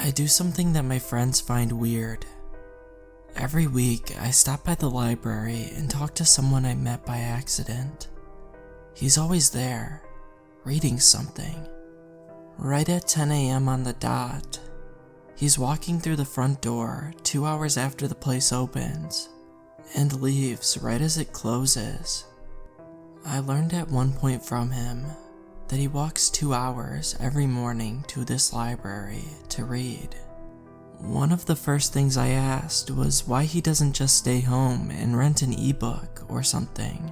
I do something that my friends find weird. Every week, I stop by the library and talk to someone I met by accident. He's always there, reading something. Right at 10 a.m. on the dot, he's walking through the front door 2 hours after the place opens, and leaves right as it closes. I learned at one point from him that he walks 2 hours every morning to this library to read. One of the first things I asked was why he doesn't just stay home and rent an ebook or something.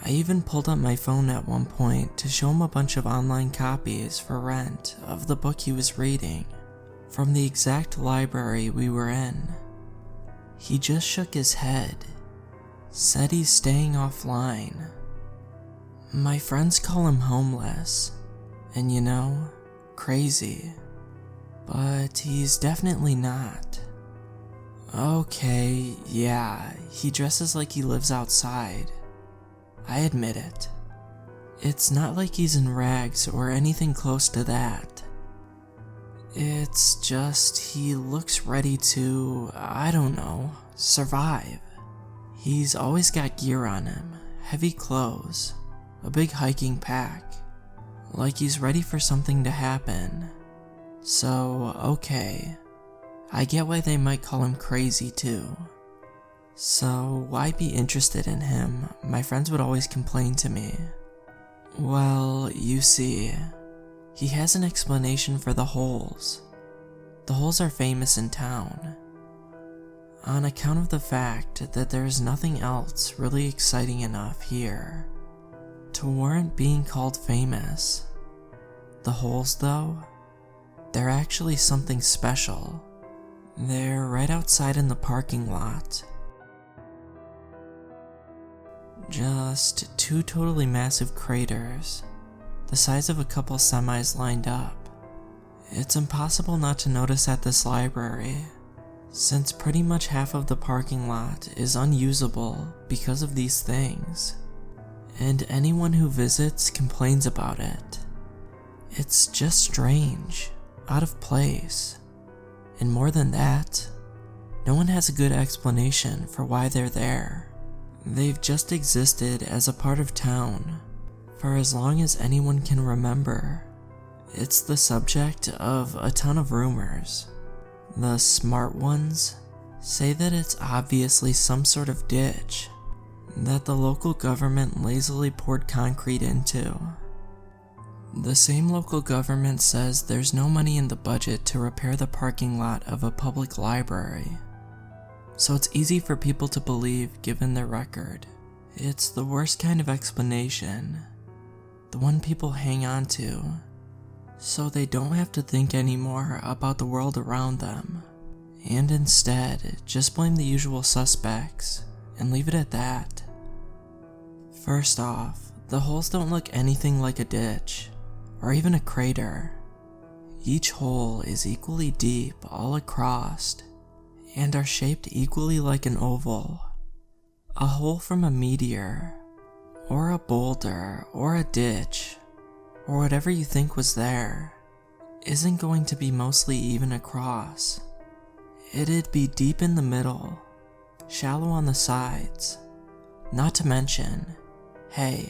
I even pulled up my phone at one point to show him a bunch of online copies for rent of the book he was reading from the exact library we were in. He just shook his head, said he's staying offline. My friends call him homeless, and you know, crazy, but he's definitely not. Okay, yeah, he dresses like he lives outside. I admit it. It's not like he's in rags or anything close to that. It's just he looks ready to, I don't know, survive. He's always got gear on him, heavy clothes, a big hiking pack, like he's ready for something to happen. So, okay, I get why they might call him crazy too. So, why be interested in him? My friends would always complain to me. Well, you see, he has an explanation for the holes. The holes are famous in town, on account of the fact that there is nothing else really exciting enough here to warrant being called famous. The holes, though, they're actually something special. They're right outside in the parking lot. Just 2 totally massive craters, the size of a couple semis lined up. It's impossible not to notice at this library, since pretty much half of the parking lot is unusable because of these things, and anyone who visits complains about it. It's just strange, out of place, and more than that, no one has a good explanation for why they're there. They've just existed as a part of town for as long as anyone can remember. It's the subject of a ton of rumors. The smart ones say that it's obviously some sort of ditch that the local government lazily poured concrete into. The same local government says there's no money in the budget to repair the parking lot of a public library, so it's easy for people to believe given their record. It's the worst kind of explanation, the one people hang on to, so they don't have to think anymore about the world around them, and instead just blame the usual suspects and leave it at that. First off, the holes don't look anything like a ditch, or even a crater. Each hole is equally deep all across, and are shaped equally like an oval. A hole from a meteor, or a boulder, or a ditch, or whatever you think was there, isn't going to be mostly even across. It'd be deep in the middle, shallow on the sides. Not to mention, hey,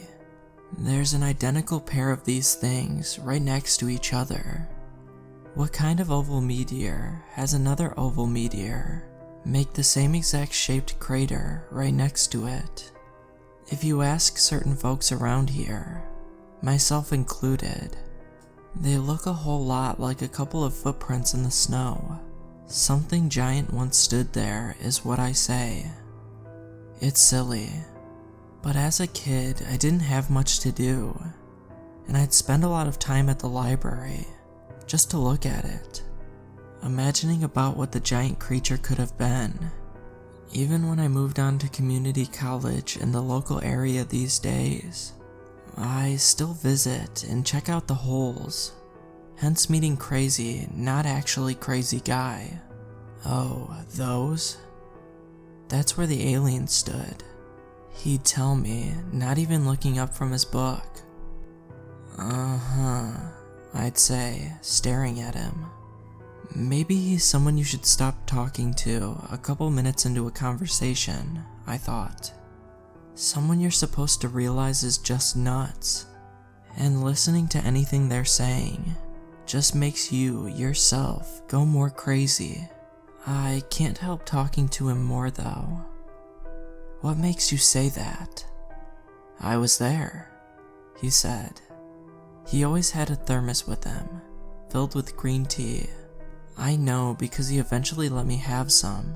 there's an identical pair of these things right next to each other. What kind of oval meteor has another oval meteor make the same exact shaped crater right next to it? If you ask certain folks around here, myself included, they look a whole lot like a couple of footprints in the snow. Something giant once stood there is what I say. It's silly, but as a kid I didn't have much to do, and I'd spend a lot of time at the library just to look at it, imagining about what the giant creature could have been. Even when I moved on to community college in the local area these days, I still visit and check out the holes, hence meeting crazy, not actually crazy guy. Oh, those? That's where the alien stood. He'd tell me, not even looking up from his book. I'd say, staring at him. Maybe he's someone you should stop talking to a couple minutes into a conversation, I thought. Someone you're supposed to realize is just nuts, and listening to anything they're saying just makes you, yourself, go more crazy. I can't help talking to him more though. What makes you say that? I was there, he said. He always had a thermos with him, filled with green tea. I know because he eventually let me have some.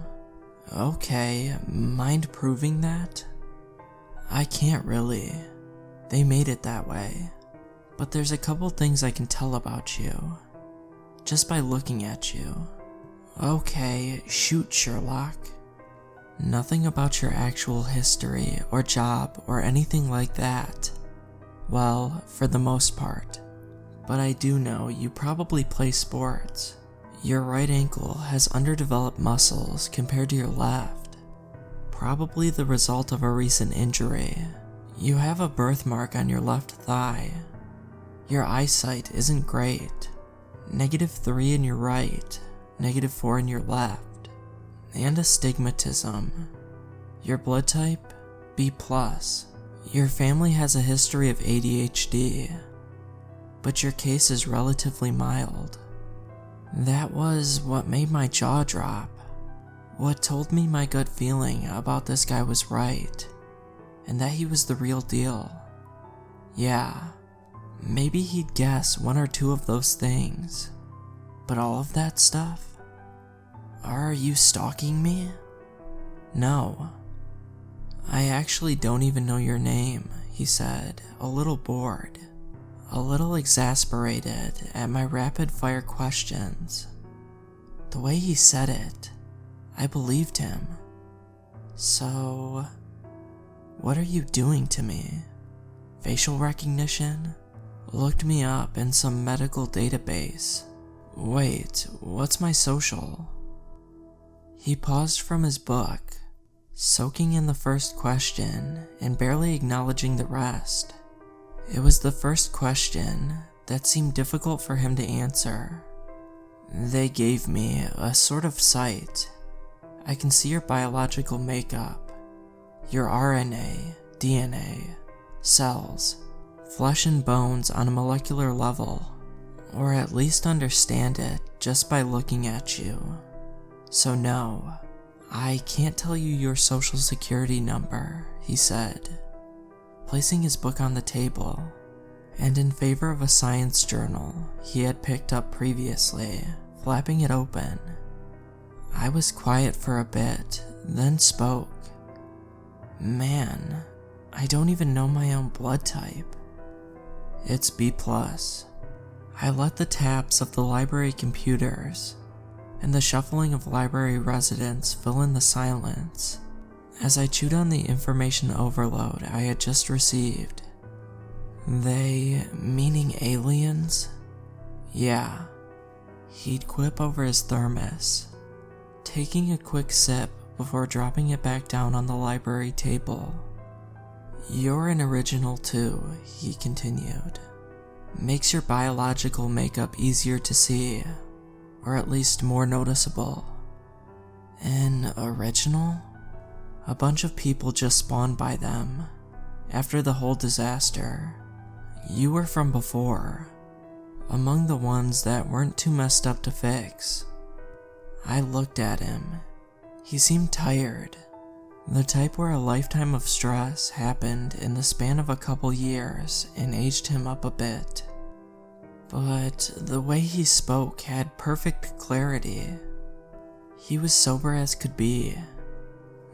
Okay, mind proving that? I can't really. They made it that way. But there's a couple things I can tell about you, just by looking at you. Okay, shoot, Sherlock. Nothing about your actual history or job or anything like that. Well, for the most part. But I do know you probably play sports. Your right ankle has underdeveloped muscles compared to your left. Probably the result of a recent injury. You have a birthmark on your left thigh. Your eyesight isn't great. -3 in your right, -4 in your left. And astigmatism. Your blood type? B+. Your family has a history of ADHD, but your case is relatively mild. That was what made my jaw drop. What told me my gut feeling about this guy was right, and that he was the real deal. Yeah, maybe he'd guess 1 or 2 of those things, but all of that stuff? Are you stalking me? No. I actually don't even know your name, he said, a little bored, a little exasperated at my rapid-fire questions. The way he said it, I believed him. So, what are you doing to me? Facial recognition? Looked me up in some medical database. Wait, what's my social? He paused from his book, soaking in the first question and barely acknowledging the rest. It was the first question that seemed difficult for him to answer. They gave me a sort of sight. I can see your biological makeup, your RNA, DNA, cells, flesh and bones on a molecular level, or at least understand it just by looking at you. So no, I can't tell you your social security number, he said, placing his book on the table, and in favor of a science journal he had picked up previously, flapping it open. I was quiet for a bit, then spoke. Man, I don't even know my own blood type. It's B+. I let the taps of the library computers and the shuffling of library residents fill in the silence as I chewed on the information overload I had just received. They, meaning aliens? Yeah. He'd quip over his thermos, taking a quick sip before dropping it back down on the library table. You're an original too, he continued. Makes your biological makeup easier to see, or at least more noticeable. An original? A bunch of people just spawned by them, after the whole disaster. You were from before, among the ones that weren't too messed up to fix. I looked at him. He seemed tired, the type where a lifetime of stress happened in the span of a couple years and aged him up a bit. But the way he spoke had perfect clarity. He was sober as could be.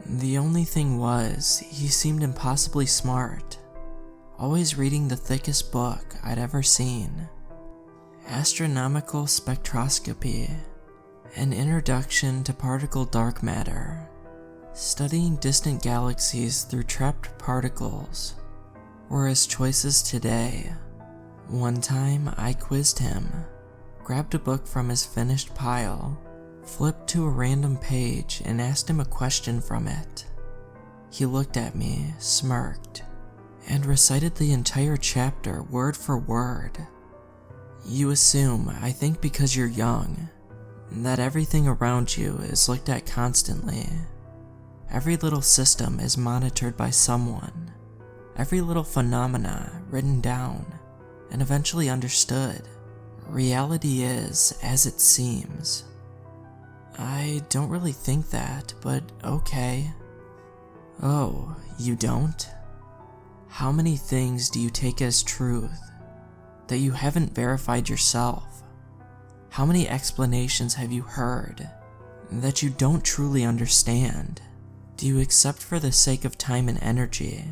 The only thing was, he seemed impossibly smart, always reading the thickest book I'd ever seen. Astronomical Spectroscopy, an introduction to particle dark matter, studying distant galaxies through trapped particles, were his choices today. One time I quizzed him, grabbed a book from his finished pile, flipped to a random page and asked him a question from it. He looked at me, smirked, and recited the entire chapter word for word. You assume I think because you're young. that everything around you is looked at constantly. Every little system is monitored by someone. Every little phenomena written down and eventually understood. Reality is as it seems. I don't really think that, but okay. Oh, you don't? How many things do you take as truth that you haven't verified yourself? How many explanations have you heard that you don't truly understand? Do you accept for the sake of time and energy?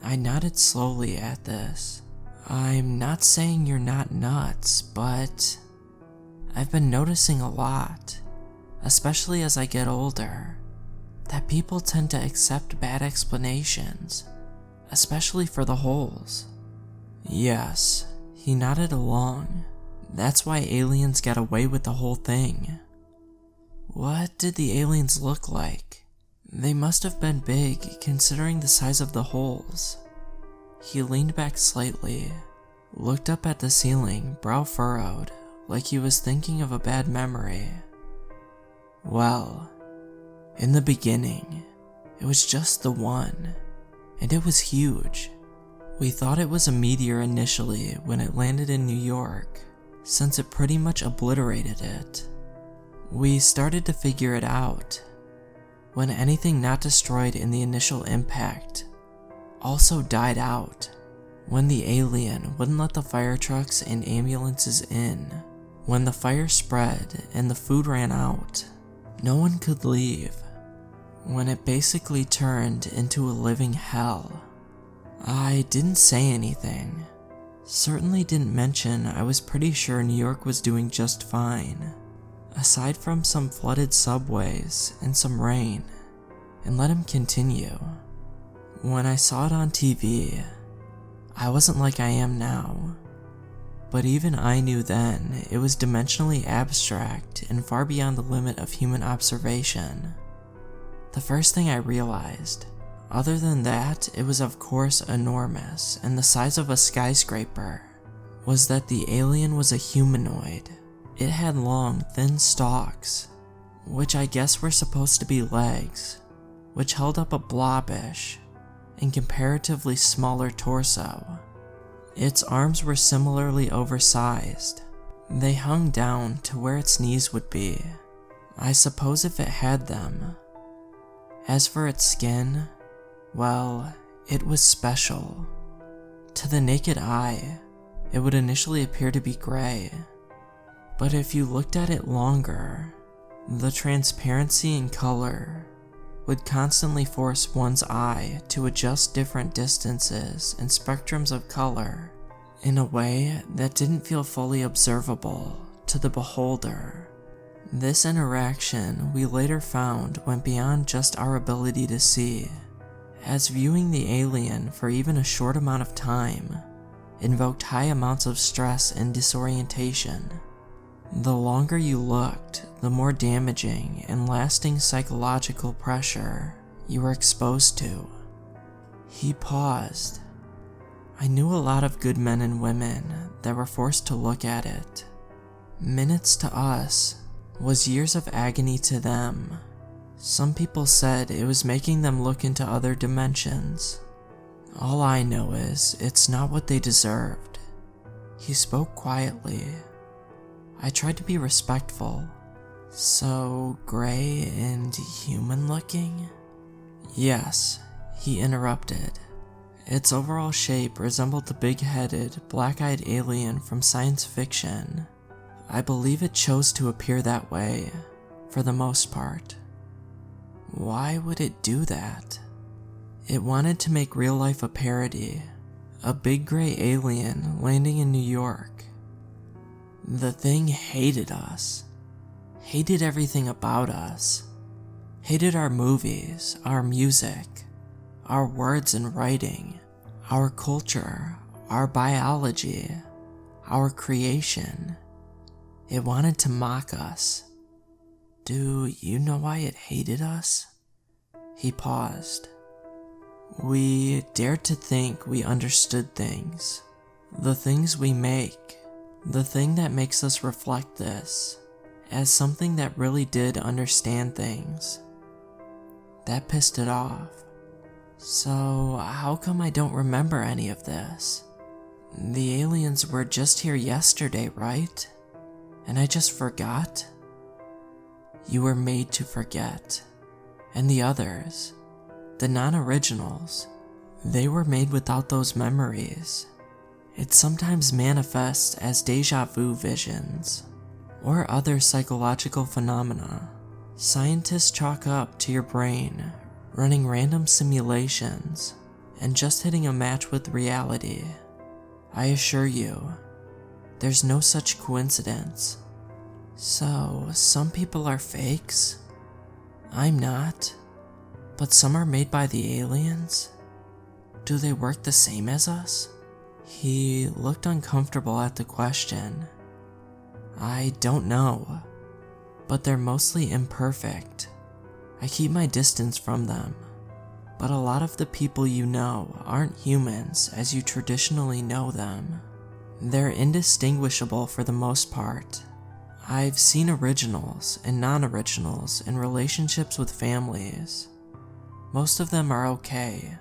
I nodded slowly at this. I'm not saying you're not nuts, but I've been noticing a lot, especially as I get older, that people tend to accept bad explanations, especially for the holes. Yes, he nodded along. That's why aliens got away with the whole thing. What did the aliens look like? They must have been big considering the size of the holes. He leaned back slightly, looked up at the ceiling, brow furrowed, like he was thinking of a bad memory. Well, in the beginning, it was just the one, and it was huge. We thought it was a meteor initially when it landed in New York, since it pretty much obliterated it. We started to figure it out when anything not destroyed in the initial impact also died out, when the alien wouldn't let the fire trucks and ambulances in, when the fire spread and the food ran out, no one could leave, when it basically turned into a living hell. I didn't say anything. Certainly didn't mention I was pretty sure New York was doing just fine, aside from some flooded subways and some rain, and let him continue. When I saw it on TV, I wasn't like I am now, but even I knew then it was dimensionally abstract and far beyond the limit of human observation. The first thing I realized, other than that it was of course enormous and the size of a skyscraper, was that the alien was a humanoid. It had long, thin stalks, which I guess were supposed to be legs, which held up a blobbish and comparatively smaller torso. Its arms were similarly oversized. They hung down to where its knees would be, I suppose if it had them. As for its skin, well, it was special. To the naked eye, it would initially appear to be gray, but if you looked at it longer, the transparency and color would constantly force one's eye to adjust different distances and spectrums of color in a way that didn't feel fully observable to the beholder. This interaction we later found went beyond just our ability to see, as viewing the alien for even a short amount of time invoked high amounts of stress and disorientation. The longer you looked, the more damaging and lasting psychological pressure you were exposed to. He paused. I knew a lot of good men and women that were forced to look at it. Minutes to us was years of agony to them. Some people said it was making them look into other dimensions. All I know is it's not what they deserved. He spoke quietly. I tried to be respectful. So gray and human looking? Yes, he interrupted. Its overall shape resembled the big-headed, black-eyed alien from science fiction. I believe it chose to appear that way, for the most part. Why would it do that? It wanted to make real life a parody. A big gray alien landing in New York. The thing hated us. Hated everything about us. Hated our movies, our music, our words and writing, our culture, our biology, our creation. It wanted to mock us. Do you know why it hated us? He paused. We dared to think we understood things. The things we make. The thing that makes us reflect this. as something that really did understand things. That pissed it off. So, how come I don't remember any of this? The aliens were just here yesterday, right? And I just forgot? You were made to forget. And the others, the non-originals, they were made without those memories. It sometimes manifests as deja vu visions, or other psychological phenomena. Scientists chalk up to your brain running random simulations and just hitting a match with reality. I assure you, there's no such coincidence. So, some people are fakes? I'm not. But some are made by the aliens? Do they work the same as us? He looked uncomfortable at the question. I don't know, but they're mostly imperfect. I keep my distance from them, but a lot of the people you know aren't humans as you traditionally know them. They're indistinguishable for the most part. I've seen originals and non-originals in relationships with families. Most of them are okay.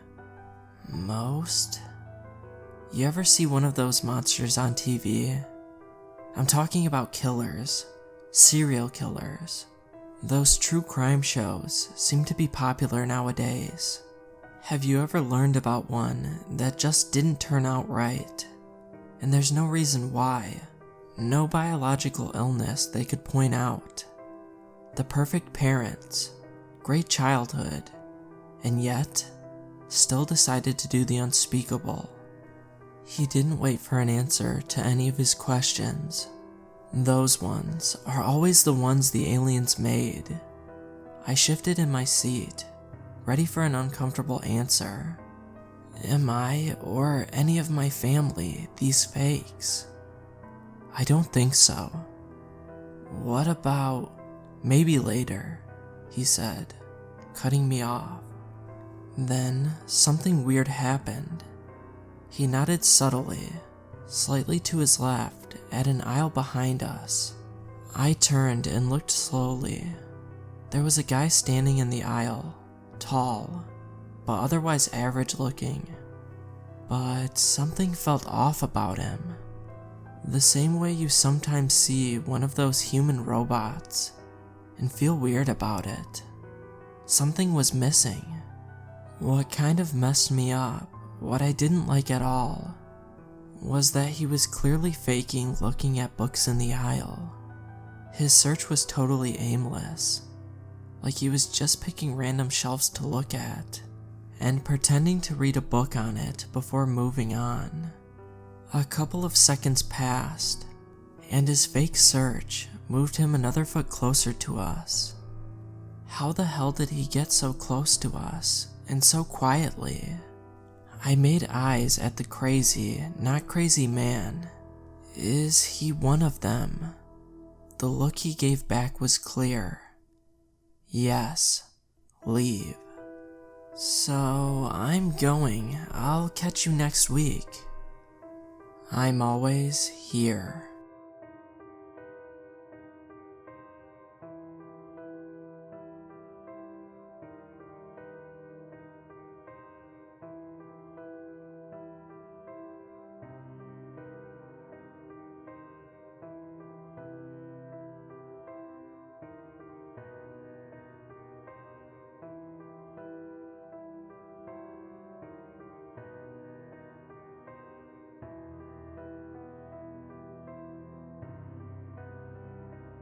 Most? You ever see one of those monsters on TV? I'm talking about killers, serial killers. Those true crime shows seem to be popular nowadays. Have you ever learned about one that just didn't turn out right? And there's no reason why. No biological illness they could point out. The perfect parents, great childhood, and yet, still decided to do the unspeakable. He didn't wait for an answer to any of his questions. Those ones are always the ones the aliens made. I shifted in my seat, ready for an uncomfortable answer. Am I, or any of my family, these fakes? I don't think so. What about maybe later, he said, cutting me off. Then something weird happened. He nodded subtly, slightly to his left, at an aisle behind us. I turned and looked slowly. There was a guy standing in the aisle, tall, but otherwise average looking. But something felt off about him. The same way you sometimes see one of those human robots and feel weird about it. Something was missing. What kind of messed me up, what I didn't like at all, was that he was clearly faking looking at books in the aisle. His search was totally aimless, like he was just picking random shelves to look at, and pretending to read a book on it before moving on. A couple of seconds passed, and his fake search moved him another foot closer to us. How the hell did he get so close to us, and so quietly? I made eyes at the crazy, not crazy man. Is he one of them? The look he gave back was clear. Yes, leave. So, I'm going. I'll catch you next week. I'm always here.